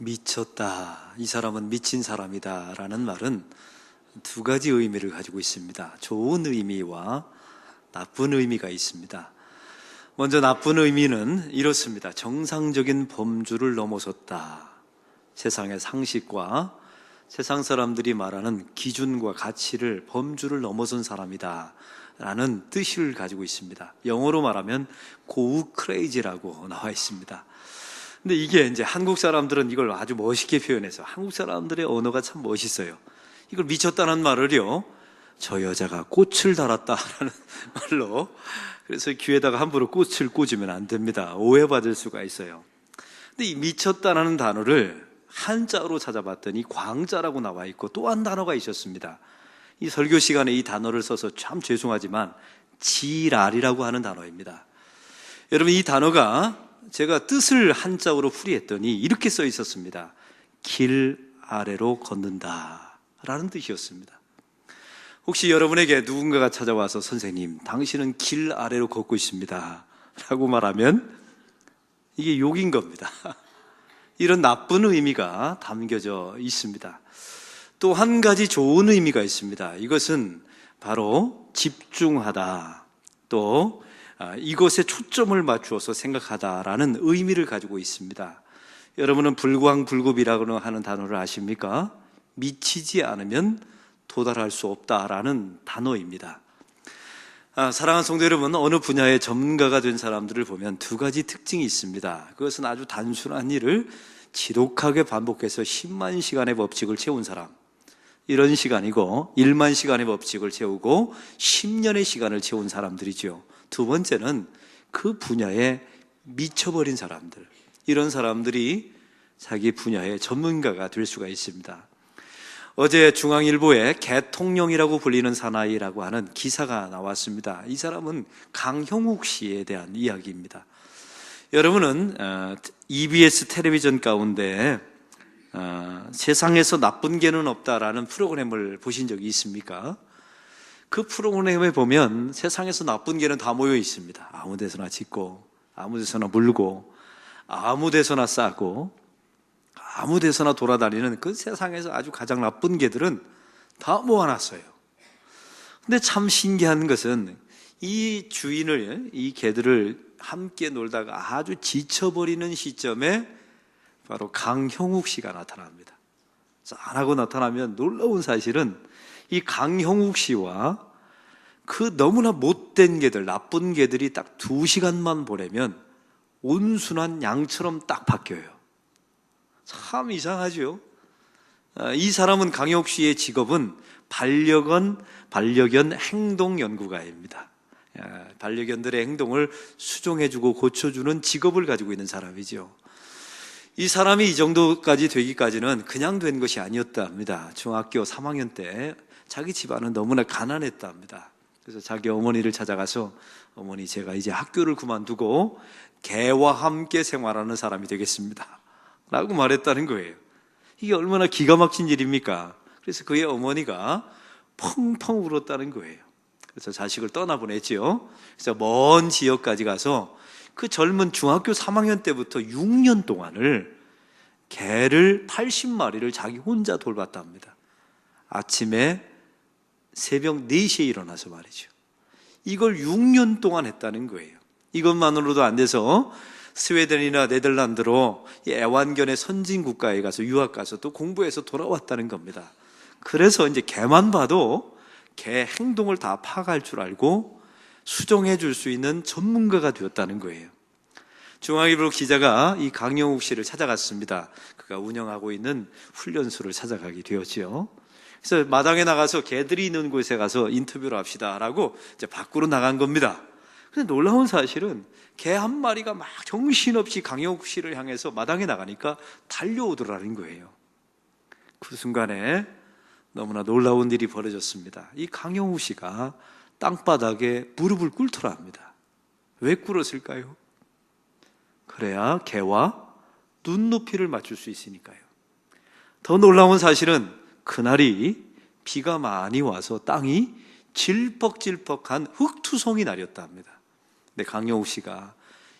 미쳤다, 이 사람은 미친 사람이다 라는 말은 두 가지 의미를 가지고 있습니다. 좋은 의미와 나쁜 의미가 있습니다. 먼저 나쁜 의미는 이렇습니다. 정상적인 범주를 넘어섰다. 세상의 상식과 세상 사람들이 말하는 기준과 가치를, 범주를 넘어선 사람이다 라는 뜻을 가지고 있습니다. 영어로 말하면 go crazy라고 나와 있습니다. 근데 이게 이제 한국 사람들은 이걸 아주 멋있게 표현해서, 한국 사람들의 언어가 참 멋있어요. 이걸 미쳤다는 말을요, 저 여자가 꽃을 달았다라는 말로, 그래서 귀에다가 함부로 꽃을 꽂으면 안 됩니다. 오해받을 수가 있어요. 근데 이 미쳤다라는 단어를 한자로 찾아봤더니 광자라고 나와 있고 또 한 단어가 있었습니다. 이 설교 시간에 이 단어를 써서 참 죄송하지만 지랄이라고 하는 단어입니다. 여러분, 이 단어가 제가 뜻을 한자어로 풀이했더니 이렇게 써 있었습니다. 길 아래로 걷는다 라는 뜻이었습니다. 혹시 여러분에게 누군가가 찾아와서 선생님, 당신은 길 아래로 걷고 있습니다 라고 말하면 이게 욕인 겁니다. 이런 나쁜 의미가 담겨져 있습니다. 또 한 가지 좋은 의미가 있습니다. 이것은 바로 집중하다, 또 이것에 초점을 맞추어서 생각하다라는 의미를 가지고 있습니다. 여러분은 불광불급이라고 하는 단어를 아십니까? 미치지 않으면 도달할 수 없다라는 단어입니다. 사랑하는 성도 여러분, 어느 분야의 전문가가 된 사람들을 보면 두 가지 특징이 있습니다. 그것은 아주 단순한 일을 지독하게 반복해서 10만 시간의 법칙을 채운 사람, 이런 시간이고, 1만 시간의 법칙을 채우고 10년의 시간을 채운 사람들이죠. 두 번째는 그 분야에 미쳐버린 사람들, 이런 사람들이 자기 분야의 전문가가 될 수가 있습니다. 어제 중앙일보에 개통령이라고 불리는 사나이라고 하는 기사가 나왔습니다. 이 사람은 강형욱 씨에 대한 이야기입니다. 여러분은 EBS 텔레비전 가운데 세상에서 나쁜 개는 없다라는 프로그램을 보신 적이 있습니까? 그 프로그램에 보면 세상에서 나쁜 개는 다 모여 있습니다. 아무 데서나 짖고, 아무 데서나 물고, 아무 데서나 싸고, 아무 데서나 돌아다니는 그 세상에서 아주 가장 나쁜 개들은 다 모아놨어요. 근데 참 신기한 것은 이 주인을, 이 개들을 함께 놀다가 아주 지쳐버리는 시점에 바로 강형욱 씨가 나타납니다. 짠하고 나타나면 놀라운 사실은 이 강형욱 씨와 그 너무나 못된 개들, 나쁜 개들이 딱 2시간만 보내면 온순한 양처럼 딱 바뀌어요. 참 이상하죠? 이 사람은, 강형욱 씨의 직업은 반려견 행동연구가입니다. 반려견들의 행동을 수정해주고 고쳐주는 직업을 가지고 있는 사람이죠. 이 사람이 이 정도까지 되기까지는 그냥 된 것이 아니었답니다. 중학교 3학년 때 자기 집안은 너무나 가난했답니다. 그래서 자기 어머니를 찾아가서, 어머니, 제가 이제 학교를 그만두고 개와 함께 생활하는 사람이 되겠습니다 라고 말했다는 거예요. 이게 얼마나 기가 막힌 일입니까? 그래서 그의 어머니가 펑펑 울었다는 거예요. 그래서 자식을 떠나보냈지요. 그래서 먼 지역까지 가서 그 젊은 중학교 3학년 때부터 6년 동안을 개를 80마리를 자기 혼자 돌봤답니다. 아침에 새벽 4시에 일어나서 말이죠. 이걸 6년 동안 했다는 거예요. 이것만으로도 안 돼서 스웨덴이나 네덜란드로 애완견의 선진 국가에 가서 유학 가서 또 공부해서 돌아왔다는 겁니다. 그래서 이제 개만 봐도 개 행동을 다 파악할 줄 알고 수정해 줄 수 있는 전문가가 되었다는 거예요. 중앙일보 기자가 이 강형욱 씨를 찾아갔습니다. 그가 운영하고 있는 훈련소를 찾아가게 되었죠. 그래서 마당에 나가서 개들이 있는 곳에 가서 인터뷰를 합시다라고 이제 밖으로 나간 겁니다. 근데 놀라운 사실은 개 한 마리가 막 정신없이 강형욱 씨를 향해서 마당에 나가니까 달려오더라는 거예요. 그 순간에 너무나 놀라운 일이 벌어졌습니다. 이 강형욱 씨가 땅바닥에 무릎을 꿇더라 합니다. 왜 꿇었을까요? 그래야 개와 눈높이를 맞출 수 있으니까요. 더 놀라운 사실은 그날이 비가 많이 와서 땅이 질퍽질퍽한 흙투성이 날이었다 합니다. 근데 강영욱 씨가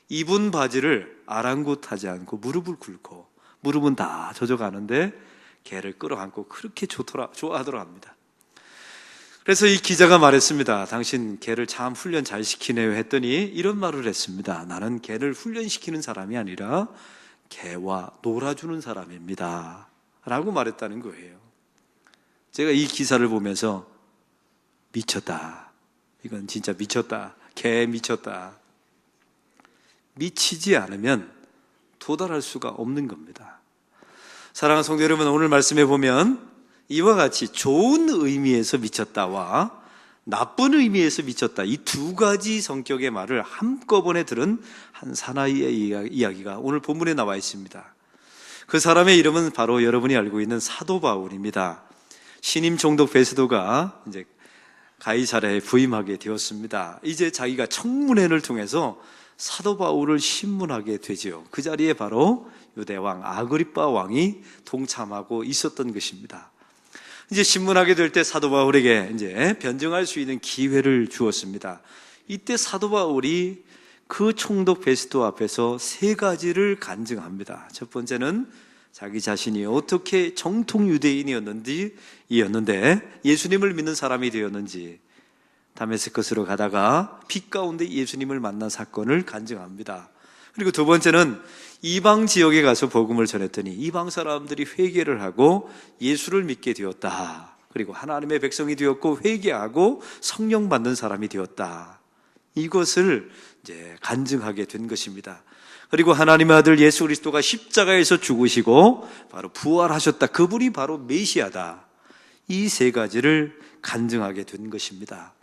입은 바지를 아랑곳하지 않고 무릎을 꿇고 무릎은 다 젖어가는데 개를 끌어안고 그렇게 좋아하더라 합니다. 그래서 이 기자가 말했습니다. 당신 개를 참 훈련 잘 시키네요 했더니 이런 말을 했습니다. 나는 개를 훈련시키는 사람이 아니라 개와 놀아주는 사람입니다 라고 말했다는 거예요. 제가 이 기사를 보면서 미쳤다, 이건 진짜 미쳤다, 개 미쳤다. 미치지 않으면 도달할 수가 없는 겁니다. 사랑하는 성도 여러분, 오늘 말씀해 보면 이와 같이 좋은 의미에서 미쳤다와 나쁜 의미에서 미쳤다, 이 두 가지 성격의 말을 한꺼번에 들은 한 사나이의 이야기가 오늘 본문에 나와 있습니다. 그 사람의 이름은 바로 여러분이 알고 있는 사도 바울입니다. 신임 총독 베스도가 이제 가이사랴에 부임하게 되었습니다. 이제 자기가 청문회를 통해서 사도 바울을 신문하게 되지요. 그 자리에 바로 유대왕 아그리빠 왕이 동참하고 있었던 것입니다. 이제 신문하게 될 때 사도 바울에게 이제 변증할 수 있는 기회를 주었습니다. 이때 사도 바울이 그 총독 베스도 앞에서 세 가지를 간증합니다. 첫 번째는 자기 자신이 어떻게 정통 유대인이었는데 예수님을 믿는 사람이 되었는지, 다메스커스로 가다가 빛 가운데 예수님을 만난 사건을 간증합니다. 그리고 두 번째는 이방 지역에 가서 복음을 전했더니 이방 사람들이 회개를 하고 예수를 믿게 되었다. 그리고 하나님의 백성이 되었고 회개하고 성령 받는 사람이 되었다. 이것을 이제 간증하게 된 것입니다. 그리고 하나님의 아들 예수 그리스도가 십자가에서 죽으시고 바로 부활하셨다. 그분이 바로 메시아다. 이 세 가지를 간증하게 된 것입니다.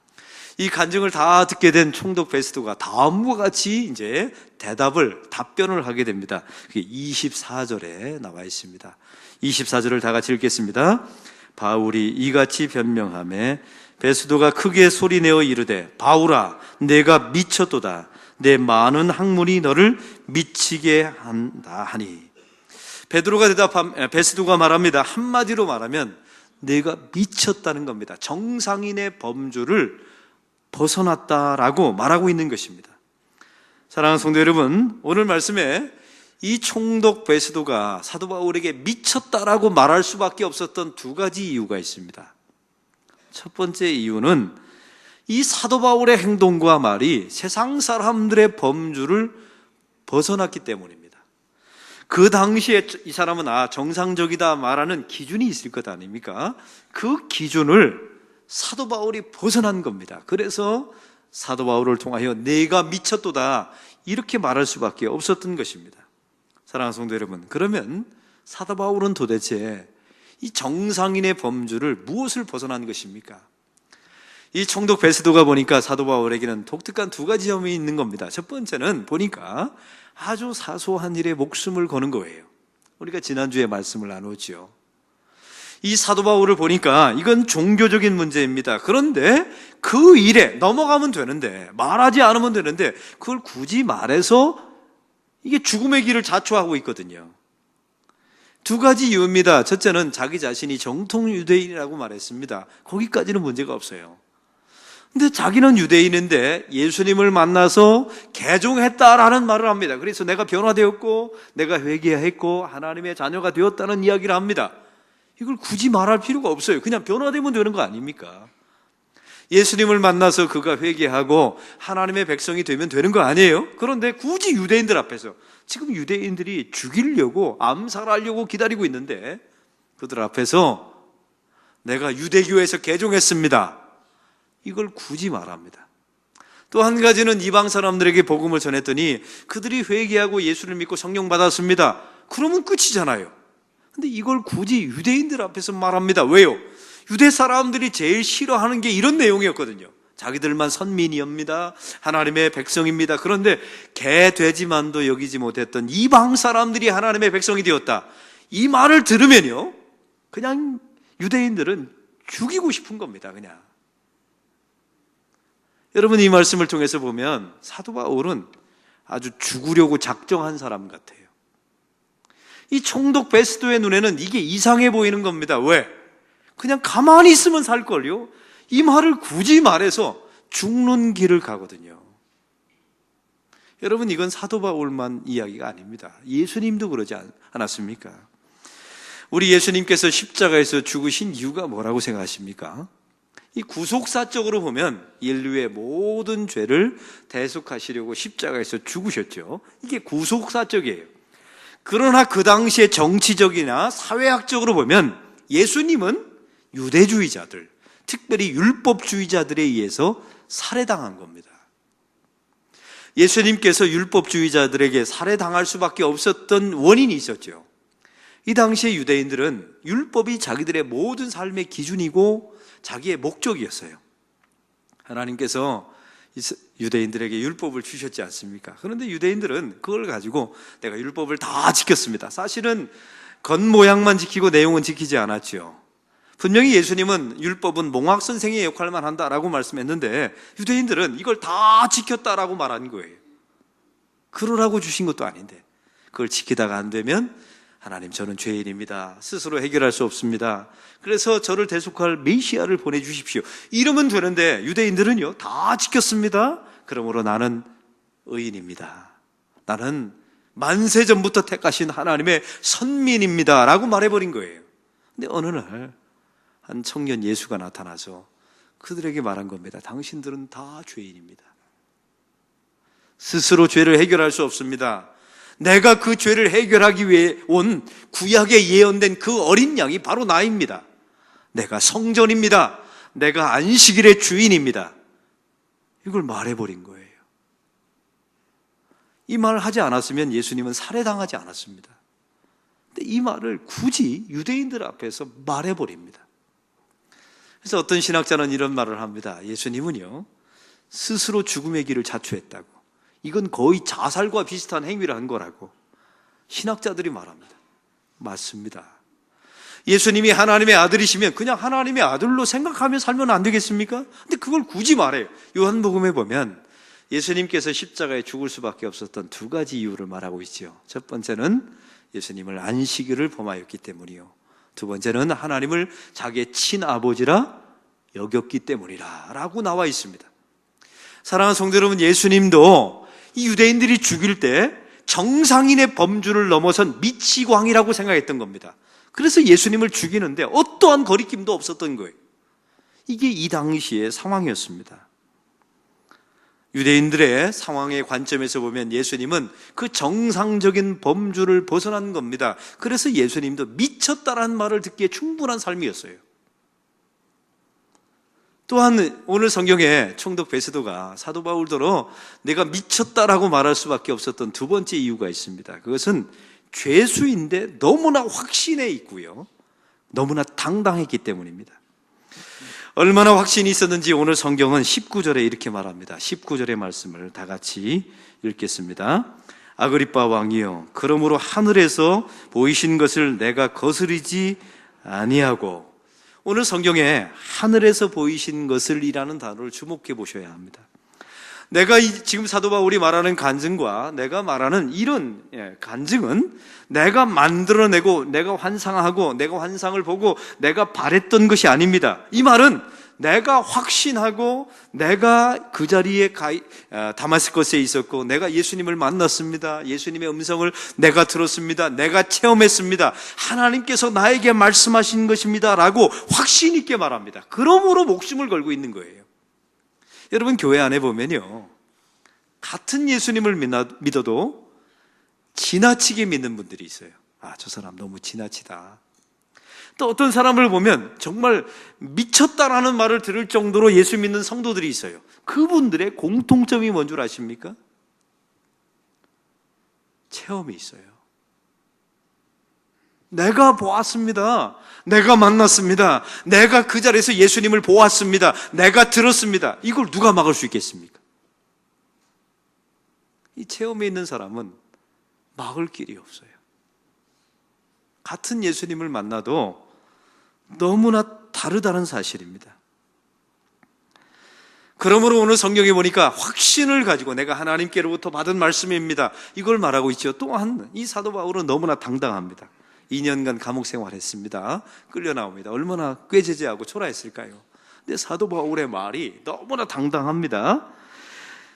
이 간증을 다 듣게 된 총독 베스도가 다음과 같이 이제 답변을 하게 됩니다. 그게 24절에 나와 있습니다. 24절을 다 같이 읽겠습니다. 바울이 이같이 변명하매 베스도가 크게 소리내어 이르되 바울아 내가 미쳤도다. 내 많은 학문이 너를 미치게 한다 하니. 베스도가 말합니다. 한마디로 말하면 내가 미쳤다는 겁니다. 정상인의 범주를 벗어났다라고 말하고 있는 것입니다. 사랑하는 성도 여러분, 오늘 말씀에 이 총독 베스도가 사도 바울에게 미쳤다라고 말할 수밖에 없었던 두 가지 이유가 있습니다. 첫 번째 이유는 이 사도 바울의 행동과 말이 세상 사람들의 범주를 벗어났기 때문입니다. 그 당시에 이 사람은 정상적이다 말하는 기준이 있을 것 아닙니까? 그 기준을 사도 바울이 벗어난 겁니다. 그래서 사도 바울을 통하여 내가 미쳤도다 이렇게 말할 수밖에 없었던 것입니다. 사랑하는 성도 여러분, 그러면 사도 바울은 도대체 이 정상인의 범주를 무엇을 벗어난 것입니까? 이 총독 베스도가 보니까 사도 바울에게는 독특한 두 가지 점이 있는 겁니다. 첫 번째는 보니까 아주 사소한 일에 목숨을 거는 거예요. 우리가 지난주에 말씀을 나눴죠. 이 사도 바울을 보니까 이건 종교적인 문제입니다. 그런데 그 일에 넘어가면 되는데, 말하지 않으면 되는데 그걸 굳이 말해서 이게 죽음의 길을 자초하고 있거든요. 두 가지 이유입니다. 첫째는 자기 자신이 정통 유대인이라고 말했습니다. 거기까지는 문제가 없어요. 근데 자기는 유대인인데 예수님을 만나서 개종했다라는 말을 합니다. 그래서 내가 변화되었고 내가 회개했고 하나님의 자녀가 되었다는 이야기를 합니다. 이걸 굳이 말할 필요가 없어요. 그냥 변화되면 되는 거 아닙니까? 예수님을 만나서 그가 회개하고 하나님의 백성이 되면 되는 거 아니에요? 그런데 굳이 유대인들 앞에서, 지금 유대인들이 죽이려고 암살하려고 기다리고 있는데 그들 앞에서 내가 유대교에서 개종했습니다, 이걸 굳이 말합니다. 또 한 가지는 이방 사람들에게 복음을 전했더니 그들이 회개하고 예수를 믿고 성령 받았습니다. 그러면 끝이잖아요. 근데 이걸 굳이 유대인들 앞에서 말합니다. 왜요? 유대 사람들이 제일 싫어하는 게 이런 내용이었거든요. 자기들만 선민이옵니다, 하나님의 백성입니다. 그런데 개 돼지만도 여기지 못했던 이방 사람들이 하나님의 백성이 되었다, 이 말을 들으면요 그냥 유대인들은 죽이고 싶은 겁니다. 그냥. 여러분, 이 말씀을 통해서 보면 사도 바울은 아주 죽으려고 작정한 사람 같아요. 이 총독 베스도의 눈에는 이게 이상해 보이는 겁니다. 왜? 그냥 가만히 있으면 살걸요? 이 말을 굳이 말해서 죽는 길을 가거든요. 여러분, 이건 사도 바울만 이야기가 아닙니다. 예수님도 그러지 않았습니까? 우리 예수님께서 십자가에서 죽으신 이유가 뭐라고 생각하십니까? 이 구속사적으로 보면 인류의 모든 죄를 대속하시려고 십자가에서 죽으셨죠. 이게 구속사적이에요. 그러나 그 당시에 정치적이나 사회학적으로 보면 예수님은 유대주의자들, 특별히 율법주의자들에 의해서 살해당한 겁니다. 예수님께서 율법주의자들에게 살해당할 수밖에 없었던 원인이 있었죠. 이 당시에 유대인들은 율법이 자기들의 모든 삶의 기준이고 자기의 목적이었어요. 하나님께서 유대인들에게 율법을 주셨지 않습니까? 그런데 유대인들은 그걸 가지고 내가 율법을 다 지켰습니다. 사실은 겉모양만 지키고 내용은 지키지 않았죠. 분명히 예수님은 율법은 몽학 선생의 역할만 한다라고 말씀했는데 유대인들은 이걸 다 지켰다라고 말한 거예요. 그러라고 주신 것도 아닌데 그걸 지키다가 안 되면 하나님, 저는 죄인입니다. 스스로 해결할 수 없습니다. 그래서 저를 대속할 메시아를 보내주십시오. 이러면 되는데 유대인들은요, 다 지켰습니다. 그러므로 나는 의인입니다. 나는 만세 전부터 택하신 하나님의 선민입니다. 라고 말해버린 거예요. 근데 어느 날 한 청년 예수가 나타나서 그들에게 말한 겁니다. 당신들은 다 죄인입니다. 스스로 죄를 해결할 수 없습니다. 내가 그 죄를 해결하기 위해 온 구약에 예언된 그 어린 양이 바로 나입니다. 내가 성전입니다. 내가 안식일의 주인입니다. 이걸 말해버린 거예요. 이 말을 하지 않았으면 예수님은 살해당하지 않았습니다. 근데 이 말을 굳이 유대인들 앞에서 말해버립니다. 그래서 어떤 신학자는 이런 말을 합니다. 예수님은요, 스스로 죽음의 길을 자초했다고. 이건 거의 자살과 비슷한 행위를 한 거라고 신학자들이 말합니다. 맞습니다. 예수님이 하나님의 아들이시면 그냥 하나님의 아들로 생각하며 살면 안 되겠습니까? 근데 그걸 굳이 말해요. 요한복음에 보면 예수님께서 십자가에 죽을 수밖에 없었던 두 가지 이유를 말하고 있죠. 첫 번째는 예수님을 안식일을 범하였기 때문이요. 두 번째는 하나님을 자기의 친아버지라 여겼기 때문이라 라고 나와 있습니다. 사랑하는 성도 여러분, 예수님도 이 유대인들이 죽일 때 정상인의 범주를 넘어선 미치광이라고 생각했던 겁니다. 그래서 예수님을 죽이는데 어떠한 거리낌도 없었던 거예요. 이게 이 당시의 상황이었습니다. 유대인들의 상황의 관점에서 보면 예수님은 그 정상적인 범주를 벗어난 겁니다. 그래서 예수님도 미쳤다라는 말을 듣기에 충분한 삶이었어요. 또한 오늘 성경에 총독 베스도가 사도 바울더러 내가 미쳤다라고 말할 수밖에 없었던 두 번째 이유가 있습니다. 그것은 죄수인데 너무나 확신해 있고요, 너무나 당당했기 때문입니다. 얼마나 확신이 있었는지 오늘 성경은 19절에 이렇게 말합니다. 19절의 말씀을 다 같이 읽겠습니다. 아그리빠 왕이여, 그러므로 하늘에서 보이신 것을 내가 거스르지 아니하고. 오늘 성경에 하늘에서 보이신 것을 이라는 단어를 주목해 보셔야 합니다. 내가 지금 사도 바울이 말하는 간증과 내가 말하는 이런 간증은 내가 만들어내고 내가 환상하고 내가 환상을 보고 내가 바랬던 것이 아닙니다. 이 말은 내가 확신하고 내가 그 자리에 다마스커스에 있었고 내가 예수님을 만났습니다. 예수님의 음성을 내가 들었습니다. 내가 체험했습니다. 하나님께서 나에게 말씀하신 것입니다 라고 확신 있게 말합니다. 그러므로 목숨을 걸고 있는 거예요. 여러분, 교회 안에 보면요, 같은 예수님을 믿어도 지나치게 믿는 분들이 있어요. 아, 저 사람 너무 지나치다. 또 어떤 사람을 보면 정말 미쳤다라는 말을 들을 정도로 예수 믿는 성도들이 있어요. 그분들의 공통점이 뭔 줄 아십니까? 체험이 있어요. 내가 보았습니다. 내가 만났습니다. 내가 그 자리에서 예수님을 보았습니다. 내가 들었습니다. 이걸 누가 막을 수 있겠습니까? 이 체험에 있는 사람은 막을 길이 없어요. 같은 예수님을 만나도 너무나 다르다는 사실입니다. 그러므로 오늘 성경에 보니까 확신을 가지고 내가 하나님께로부터 받은 말씀입니다, 이걸 말하고 있죠. 또한 이 사도 바울은 너무나 당당합니다. 2년간 감옥 생활했습니다. 끌려 나옵니다. 얼마나 꾀죄죄하고 초라했을까요? 근데 사도 바울의 말이 너무나 당당합니다.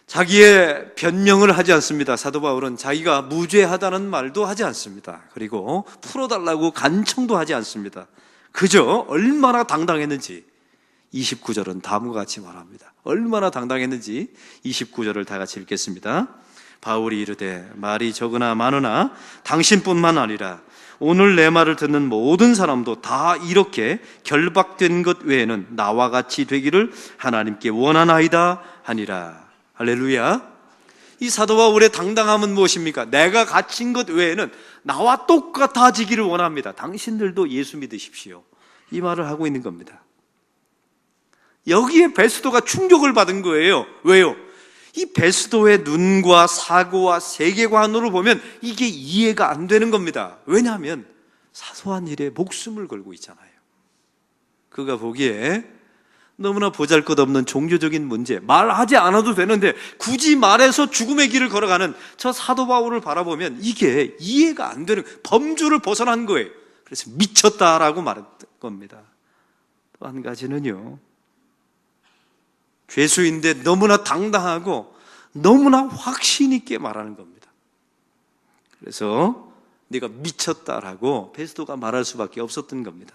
자기의 변명을 하지 않습니다. 사도 바울은 자기가 무죄하다는 말도 하지 않습니다. 그리고 풀어달라고 간청도 하지 않습니다. 그저 얼마나 당당했는지 29절은 다음과 같이 말합니다. 얼마나 당당했는지 29절을 다 같이 읽겠습니다. 바울이 이르되 말이 적으나 많으나 당신뿐만 아니라 오늘 내 말을 듣는 모든 사람도 다 이렇게 결박된 것 외에는 나와 같이 되기를 하나님께 원하나이다 하니라. 할렐루야. 이 사도 바울의 당당함은 무엇입니까? 내가 갇힌 것 외에는 나와 똑같아지기를 원합니다. 당신들도 예수 믿으십시오. 이 말을 하고 있는 겁니다. 여기에 베스도가 충격을 받은 거예요. 왜요? 이 베스도의 눈과 사고와 세계관으로 보면 이게 이해가 안 되는 겁니다. 왜냐하면 사소한 일에 목숨을 걸고 있잖아요. 그가 보기에 너무나 보잘것없는 종교적인 문제, 말하지 않아도 되는데 굳이 말해서 죽음의 길을 걸어가는 저 사도 바울을 바라보면 이게 이해가 안 되는, 범주를 벗어난 거예요. 그래서 미쳤다라고 말했던 겁니다. 또 한 가지는요, 죄수인데 너무나 당당하고 너무나 확신 있게 말하는 겁니다. 그래서 네가 미쳤다라고 베스도가 말할 수밖에 없었던 겁니다.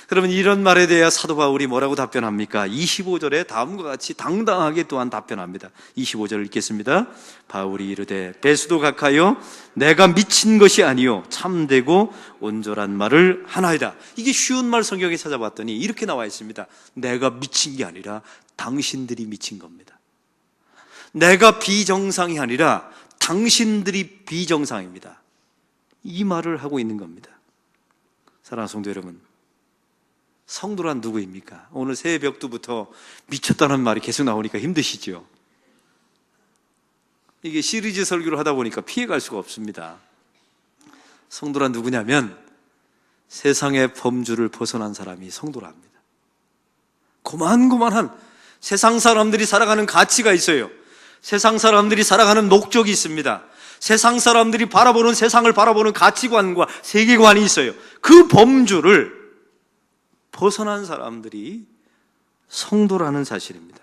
그러면 이런 말에 대해 사도 바울이 뭐라고 답변합니까? 25절에 다음과 같이 당당하게 또한 답변합니다. 25절을 읽겠습니다. 바울이 이르되 베스도 각하여 내가 미친 것이 아니요 참되고 온전한 말을 하나이다. 이게 쉬운 말 성경에 찾아봤더니 이렇게 나와 있습니다. 내가 미친 게 아니라 당신들이 미친 겁니다. 내가 비정상이 아니라 당신들이 비정상입니다. 이 말을 하고 있는 겁니다. 사랑하는 성도 여러분, 성도란 누구입니까? 오늘 새벽부터 미쳤다는 말이 계속 나오니까 힘드시죠? 이게 시리즈 설교를 하다 보니까 피해갈 수가 없습니다. 성도란 누구냐면 세상의 범주를 벗어난 사람이 성도랍니다. 고만고만한 세상 사람들이 살아가는 가치가 있어요. 세상 사람들이 살아가는 목적이 있습니다. 세상 사람들이 바라보는, 세상을 바라보는 가치관과 세계관이 있어요. 그 범주를 벗어난 사람들이 성도라는 사실입니다.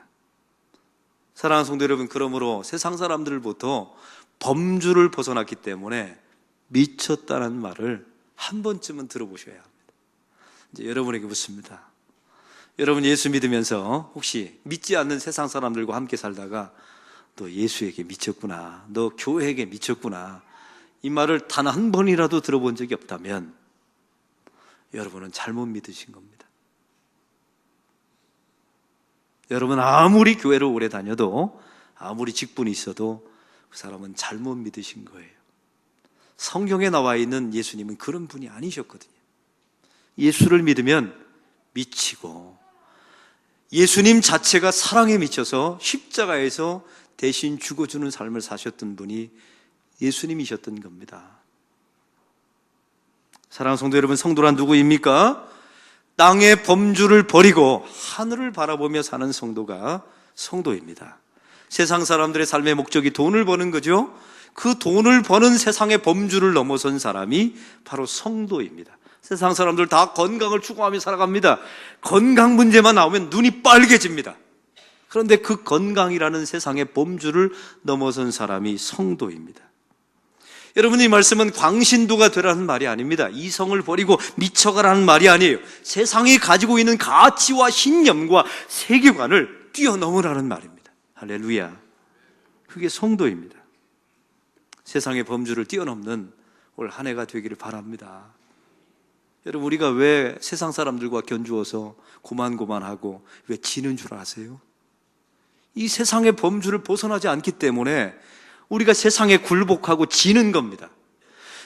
사랑하는 성도 여러분, 그러므로 세상 사람들부터 범주를 벗어났기 때문에 미쳤다는 말을 한 번쯤은 들어보셔야 합니다. 이제 여러분에게 묻습니다. 여러분 예수 믿으면서 혹시 믿지 않는 세상 사람들과 함께 살다가 너 예수에게 미쳤구나, 너 교회에게 미쳤구나, 이 말을 단 한 번이라도 들어본 적이 없다면 여러분은 잘못 믿으신 겁니다. 여러분 아무리 교회를 오래 다녀도, 아무리 직분이 있어도 그 사람은 잘못 믿으신 거예요. 성경에 나와 있는 예수님은 그런 분이 아니셨거든요. 예수를 믿으면 미치고, 예수님 자체가 사랑에 미쳐서 십자가에서 대신 죽어주는 삶을 사셨던 분이 예수님이셨던 겁니다. 사랑하는 성도 여러분, 성도란 누구입니까? 땅의 범주를 버리고 하늘을 바라보며 사는 성도가 성도입니다. 세상 사람들의 삶의 목적이 돈을 버는 거죠. 그 돈을 버는 세상의 범주를 넘어선 사람이 바로 성도입니다. 세상 사람들 다 건강을 추구하며 살아갑니다. 건강 문제만 나오면 눈이 빨개집니다. 그런데 그 건강이라는 세상의 범주를 넘어선 사람이 성도입니다. 여러분, 이 말씀은 광신도가 되라는 말이 아닙니다. 이성을 버리고 미쳐가라는 말이 아니에요. 세상이 가지고 있는 가치와 신념과 세계관을 뛰어넘으라는 말입니다. 할렐루야. 그게 성도입니다. 세상의 범주를 뛰어넘는 올 한 해가 되기를 바랍니다. 여러분, 우리가 왜 세상 사람들과 견주어서 고만고만하고 왜 지는 줄 아세요? 이 세상의 범주를 벗어나지 않기 때문에 우리가 세상에 굴복하고 지는 겁니다.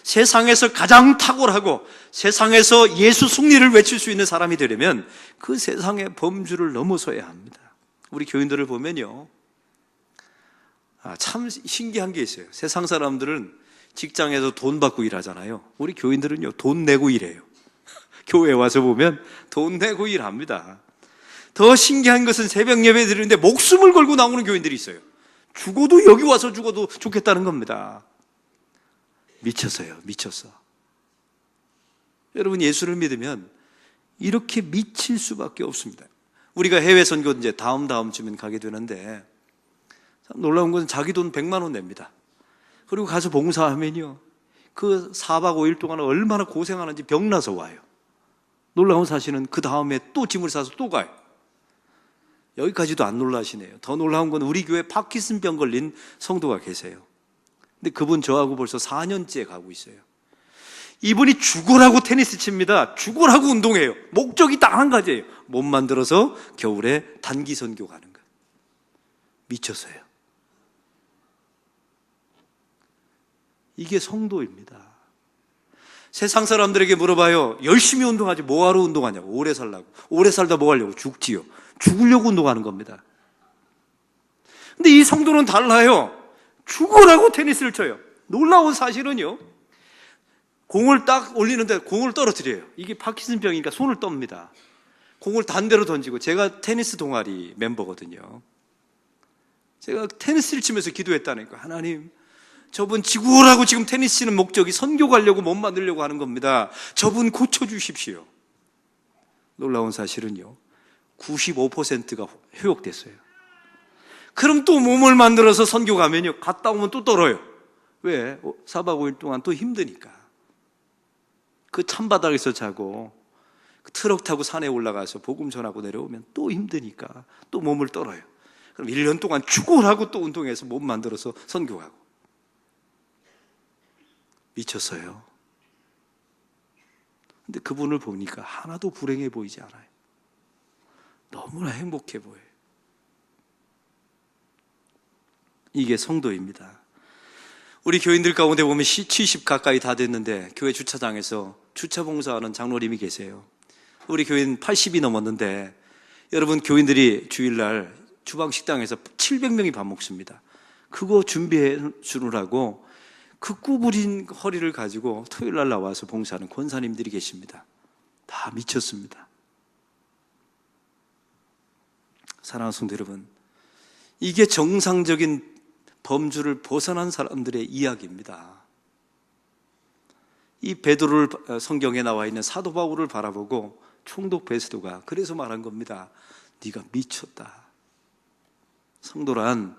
세상에서 가장 탁월하고 세상에서 예수 승리를 외칠 수 있는 사람이 되려면 그 세상의 범주를 넘어서야 합니다. 우리 교인들을 보면요, 참 신기한 게 있어요. 세상 사람들은 직장에서 돈 받고 일하잖아요. 우리 교인들은요, 돈 내고 일해요. 교회에 와서 보면 돈 내고 일합니다. 더 신기한 것은 새벽 예배 드리는데 목숨을 걸고 나오는 교인들이 있어요. 죽어도 여기 와서 죽어도 좋겠다는 겁니다. 미쳤어요. 미쳤어. 여러분, 예수를 믿으면 이렇게 미칠 수밖에 없습니다. 우리가 해외 선교 이제 다음 주면 가게 되는데 참 놀라운 것은 자기 돈 100만 원 냅니다. 그리고 가서 봉사하면요, 그 4박 5일 동안 얼마나 고생하는지 병나서 와요. 놀라운 사실은 그 다음에 또 짐을 싸서 또 가요. 여기까지도 안 놀라시네요. 더 놀라운 건 우리 교회 파킨슨병 걸린 성도가 계세요. 근데 그분 저하고 벌써 4년째 가고 있어요. 이분이 죽으라고 테니스 칩니다. 죽으라고 운동해요. 목적이 딱 한 가지예요. 몸 만들어서 겨울에 단기 선교 가는 거예요. 미쳤어요. 이게 성도입니다. 세상 사람들에게 물어봐요. 열심히 운동하지 뭐하러 운동하냐고. 오래 살라고. 오래 살다 뭐 하려고? 죽지요. 죽으려고 운동하는 겁니다. 근데 이 성도는 달라요. 죽으라고 테니스를 쳐요. 놀라운 사실은요, 공을 딱 올리는데 공을 떨어뜨려요. 이게 파킨슨병이니까 손을 떱니다. 공을 단대로 던지고, 제가 테니스 동아리 멤버거든요. 제가 테니스를 치면서 기도했다니까. 하나님, 저분 지구라고 지금 테니스 치는 목적이 선교 가려고 몸 만들려고 하는 겁니다. 저분 고쳐주십시오. 놀라운 사실은요, 95%가 회복됐어요. 그럼 또 몸을 만들어서 선교 가면요, 갔다 오면 또 떨어요. 왜? 4박 5일 동안 또 힘드니까. 그 찬바닥에서 자고 트럭 타고 산에 올라가서 복음 전하고 내려오면 또 힘드니까 또 몸을 떨어요. 그럼 1년 동안 죽으라고 또 운동해서 몸 만들어서 선교 가고. 미쳤어요. 근데 그분을 보니까 하나도 불행해 보이지 않아요. 너무나 행복해 보여요. 이게 성도입니다. 우리 교인들 가운데 보면 70 가까이 다 됐는데 교회 주차장에서 주차 봉사하는 장로님이 계세요. 우리 교인 80이 넘었는데, 여러분, 교인들이 주일날 주방 식당에서 700명이 밥 먹습니다. 그거 준비해 주느라고 그 구부린 허리를 가지고 토요일날 나와서 봉사하는 권사님들이 계십니다. 다 미쳤습니다. 사랑하는 성도 여러분, 이게 정상적인 범주를 벗어난 사람들의 이야기입니다. 이 베드로를, 성경에 나와 있는 사도 바울을 바라보고 총독 베스도가 그래서 말한 겁니다. 네가 미쳤다. 성도란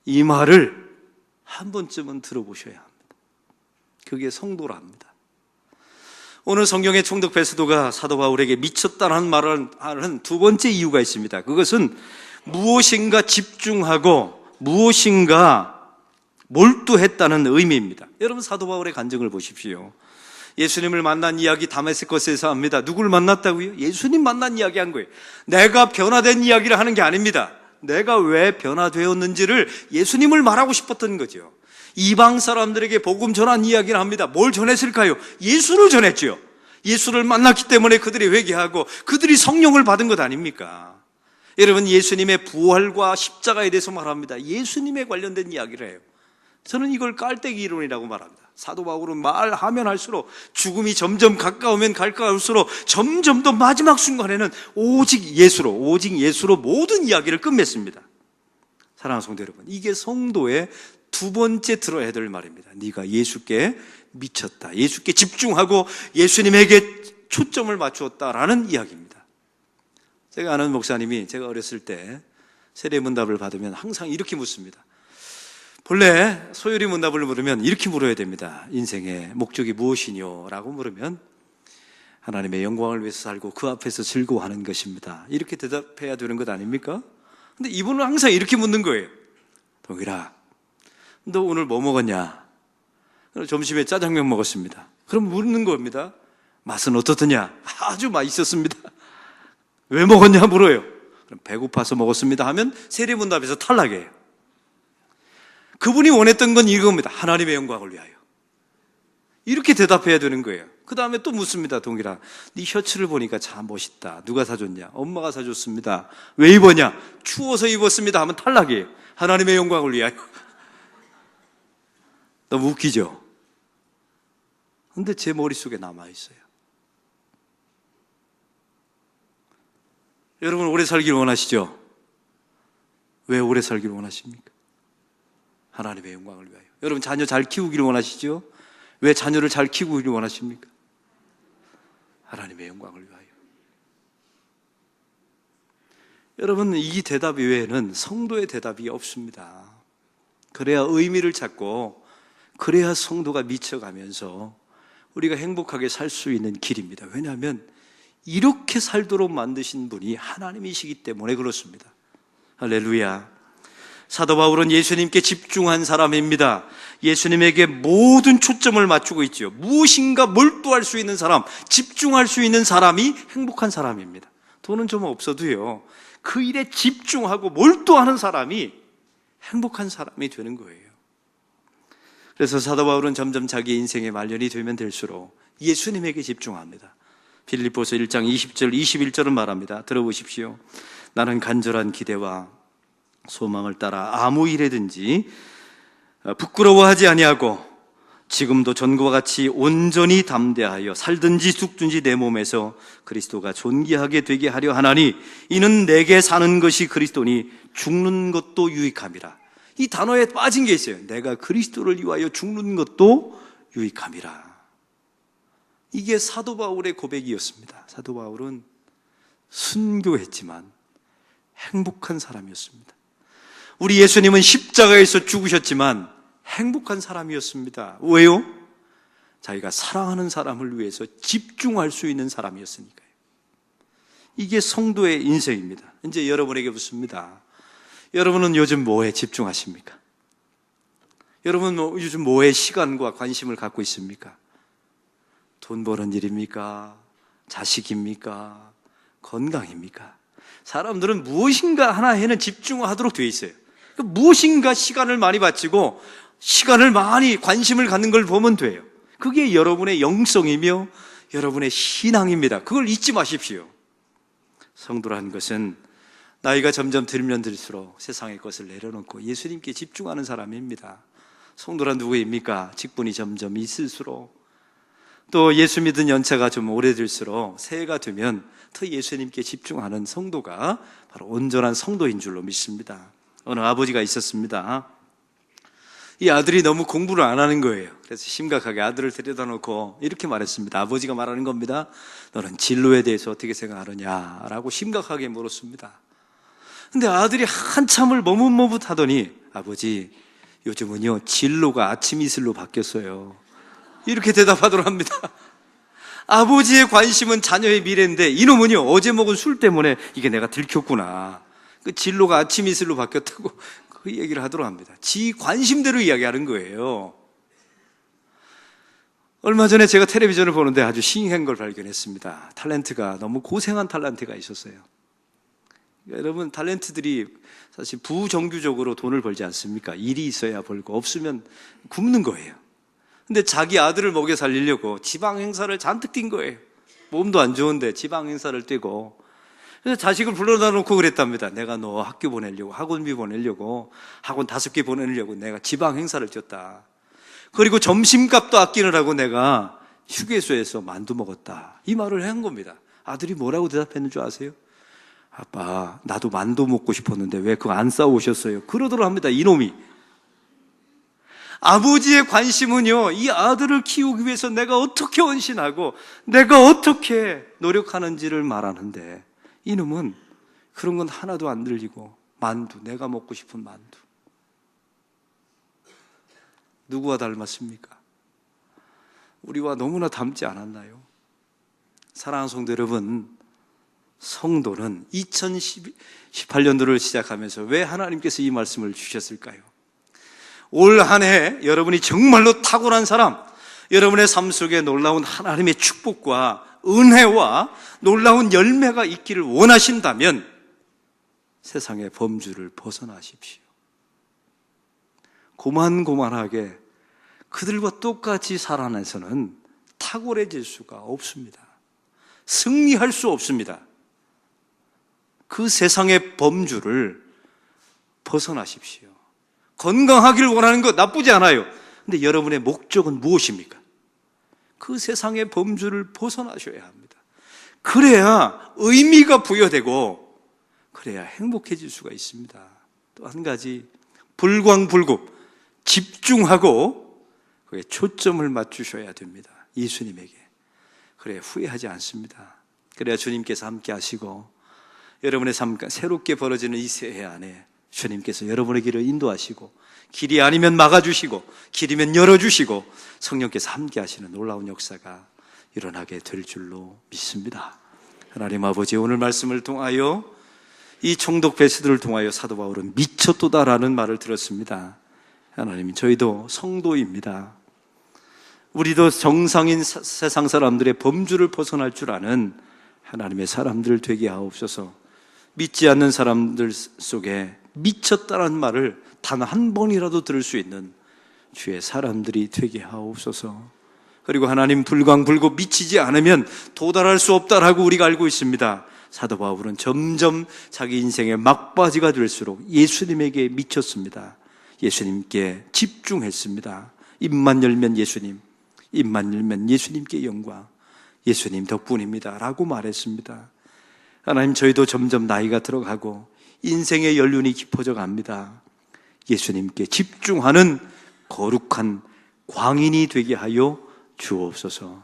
이 말을 한 번쯤은 들어보셔야 합니다. 그게 성도랍니다. 오늘 성경의 총독 베스도가 사도 바울에게 미쳤다는 말을 하는 두 번째 이유가 있습니다. 그것은 무엇인가 집중하고 무엇인가 몰두했다는 의미입니다. 여러분, 사도 바울의 간증을 보십시오. 예수님을 만난 이야기 다메스커스에서 합니다. 누구를 만났다고요? 예수님 만난 이야기 한 거예요. 내가 변화된 이야기를 하는 게 아닙니다. 내가 왜 변화되었는지를 예수님을 말하고 싶었던 거죠. 이방 사람들에게 복음 전한 이야기를 합니다. 뭘 전했을까요? 예수를 전했죠. 예수를 만났기 때문에 그들이 회개하고 그들이 성령을 받은 것 아닙니까? 여러분, 예수님의 부활과 십자가에 대해서 말합니다. 예수님에 관련된 이야기를 해요. 저는 이걸 깔때기 이론이라고 말합니다. 사도 바울은 말하면 할수록, 죽음이 점점 가까우면 가까울수록 점점 더 마지막 순간에는 오직 예수로 모든 이야기를 끝맺습니다. 사랑하는 성도 여러분, 이게 성도의 두 번째 들어야 될 말입니다. 네가 예수께 미쳤다. 예수께 집중하고 예수님에게 초점을 맞추었다라는 이야기입니다. 제가 아는 목사님이, 제가 어렸을 때 세례문답을 받으면 항상 이렇게 묻습니다. 본래 소요리 문답을 물으면 이렇게 물어야 됩니다. 인생의 목적이 무엇이뇨? 라고 물으면 하나님의 영광을 위해서 살고 그 앞에서 즐거워하는 것입니다. 이렇게 대답해야 되는 것 아닙니까? 근데 이분은 항상 이렇게 묻는 거예요. 동일아, 너 오늘 뭐 먹었냐? 점심에 짜장면 먹었습니다. 그럼 묻는 겁니다. 맛은 어떻더냐? 아주 맛있었습니다. 왜 먹었냐 물어요. 그럼 배고파서 먹었습니다 하면 세례문답에서 탈락이에요. 그분이 원했던 건 이겁니다. 하나님의 영광을 위하여. 이렇게 대답해야 되는 거예요. 그 다음에 또 묻습니다. 동일아, 네 셔츠를 보니까 참 멋있다. 누가 사줬냐? 엄마가 사줬습니다. 왜 입었냐? 추워서 입었습니다 하면 탈락이에요. 하나님의 영광을 위하여. 너무 웃기죠? 근데 제 머릿속에 남아있어요. 여러분, 오래 살기를 원하시죠? 왜 오래 살기를 원하십니까? 하나님의 영광을 위하여. 여러분, 자녀 잘 키우기를 원하시죠? 왜 자녀를 잘 키우기를 원하십니까? 하나님의 영광을 위하여. 여러분, 이 대답 외에는 성도의 대답이 없습니다. 그래야 의미를 찾고, 그래야 성도가 미쳐가면서 우리가 행복하게 살 수 있는 길입니다. 왜냐하면 이렇게 살도록 만드신 분이 하나님이시기 때문에 그렇습니다. 할렐루야. 사도 바울은 예수님께 집중한 사람입니다. 예수님에게 모든 초점을 맞추고 있죠. 무엇인가 몰두할 수 있는 사람, 집중할 수 있는 사람이 행복한 사람입니다. 돈은 좀 없어도요, 그 일에 집중하고 몰두하는 사람이 행복한 사람이 되는 거예요. 그래서 사도 바울은 점점 자기 인생의 말년이 되면 될수록 예수님에게 집중합니다. 빌립보서 1장 20절, 21절은 말합니다. 들어보십시오. 나는 간절한 기대와 소망을 따라 아무 일에든지 부끄러워하지 아니하고 지금도 전과 같이 온전히 담대하여 살든지 죽든지 내 몸에서 그리스도가 존귀하게 되게 하려 하나니 이는 내게 사는 것이 그리스도니 죽는 것도 유익함이라. 이 단어에 빠진 게 있어요. 내가 그리스도를 위하여 죽는 것도 유익함이라. 이게 사도 바울의 고백이었습니다. 사도 바울은 순교했지만 행복한 사람이었습니다. 우리 예수님은 십자가에서 죽으셨지만 행복한 사람이었습니다. 왜요? 자기가 사랑하는 사람을 위해서 집중할 수 있는 사람이었으니까요. 이게 성도의 인생입니다. 이제 여러분에게 묻습니다. 여러분은 요즘 뭐에 집중하십니까? 여러분 요즘 뭐에 시간과 관심을 갖고 있습니까? 돈 버는 일입니까? 자식입니까? 건강입니까? 사람들은 무엇인가 하나에는 집중하도록 되어 있어요. 무엇인가 시간을 많이 바치고 시간을 많이 관심을 갖는 걸 보면 돼요. 그게 여러분의 영성이며 여러분의 신앙입니다. 그걸 잊지 마십시오. 성도라는 것은 나이가 점점 들면 들수록 세상의 것을 내려놓고 예수님께 집중하는 사람입니다. 성도란 누구입니까? 직분이 점점 있을수록, 또 예수 믿은 연차가 좀 오래될수록 새해가 되면 더 예수님께 집중하는 성도가 바로 온전한 성도인 줄로 믿습니다. 어느 아버지가 있었습니다. 이 아들이 너무 공부를 안 하는 거예요. 그래서 심각하게 아들을 데려다 놓고 이렇게 말했습니다. 아버지가 말하는 겁니다. 너는 진로에 대해서 어떻게 생각하느냐? 라고 심각하게 물었습니다. 근데 아들이 한참을 머뭇머뭇하더니 아버지, 요즘은요 진로가 아침 이슬로 바뀌었어요. 이렇게 대답하도록 합니다. 아버지의 관심은 자녀의 미래인데 이놈은요 어제 먹은 술 때문에 이게 내가 들켰구나. 그 진로가 아침 이슬로 바뀌었다고 그 얘기를 하도록 합니다. 지 관심대로 이야기하는 거예요. 얼마 전에 제가 텔레비전을 보는데 아주 신기한 걸 발견했습니다. 탤런트가 너무 고생한 탤런트가 있었어요. 여러분, 탤런트들이 사실 부정규적으로 돈을 벌지 않습니까? 일이 있어야 벌고 없으면 굶는 거예요. 근데 자기 아들을 먹여 살리려고 지방 행사를 잔뜩 뛴 거예요. 몸도 안 좋은데 지방 행사를 뛰고, 그래서 자식을 불러다 놓고 그랬답니다. 내가 너 학교 보내려고, 학원비 보내려고, 학원 5개 보내려고 내가 지방 행사를 뛰었다. 그리고 점심값도 아끼느라고 내가 휴게소에서 만두 먹었다. 이 말을 한 겁니다. 아들이 뭐라고 대답했는 줄 아세요? 아빠, 나도 만두 먹고 싶었는데 왜 그거 안 싸오셨어요? 그러더라 합니다, 이놈이. 아버지의 관심은요, 이 아들을 키우기 위해서 내가 어떻게 헌신하고 내가 어떻게 노력하는지를 말하는데, 이놈은 그런 건 하나도 안 들리고 만두, 내가 먹고 싶은 만두. 누구와 닮았습니까? 우리와 너무나 닮지 않았나요? 사랑하는 성도 여러분, 성도는 2018년도를 시작하면서 왜 하나님께서 이 말씀을 주셨을까요? 올 한 해 여러분이 정말로 탁월한 사람, 여러분의 삶 속에 놀라운 하나님의 축복과 은혜와 놀라운 열매가 있기를 원하신다면 세상의 범주를 벗어나십시오. 고만고만하게 그들과 똑같이 살아내서는 탁월해질 수가 없습니다. 승리할 수 없습니다. 그 세상의 범주를 벗어나십시오. 건강하기를 원하는 것 나쁘지 않아요. 근데 여러분의 목적은 무엇입니까? 그 세상의 범주를 벗어나셔야 합니다. 그래야 의미가 부여되고 그래야 행복해질 수가 있습니다. 또 한 가지, 불광불급 집중하고 그에 초점을 맞추셔야 됩니다. 예수님에게. 그래야 후회하지 않습니다. 그래야 주님께서 함께 하시고 여러분의 삶 새롭게 벌어지는 이 새해 안에 주님께서 여러분의 길을 인도하시고, 길이 아니면 막아주시고 길이면 열어주시고 성령께서 함께 하시는 놀라운 역사가 일어나게 될 줄로 믿습니다. 하나님 아버지, 오늘 말씀을 통하여 이 총독 베스들을 통하여 사도 바울은 미쳤도다라는 말을 들었습니다. 하나님, 저희도 성도입니다. 우리도 정상인 세상 사람들의 범주를 벗어날 줄 아는 하나님의 사람들 되게 하옵소서. 믿지 않는 사람들 속에 미쳤다는 말을 단 한 번이라도 들을 수 있는 주의 사람들이 되게 하옵소서. 그리고 하나님, 불광불고 미치지 않으면 도달할 수 없다라고 우리가 알고 있습니다. 사도 바울은 점점 자기 인생의 막바지가 될수록 예수님에게 미쳤습니다. 예수님께 집중했습니다. 입만 열면 예수님, 입만 열면 예수님께 영광, 예수님 덕분입니다 라고 말했습니다. 하나님, 저희도 점점 나이가 들어가고 인생의 연륜이 깊어져 갑니다. 예수님께 집중하는 거룩한 광인이 되게 하여 주옵소서.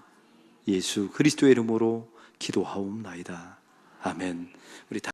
예수 그리스도의 이름으로 기도하옵나이다. 아멘. 우리 다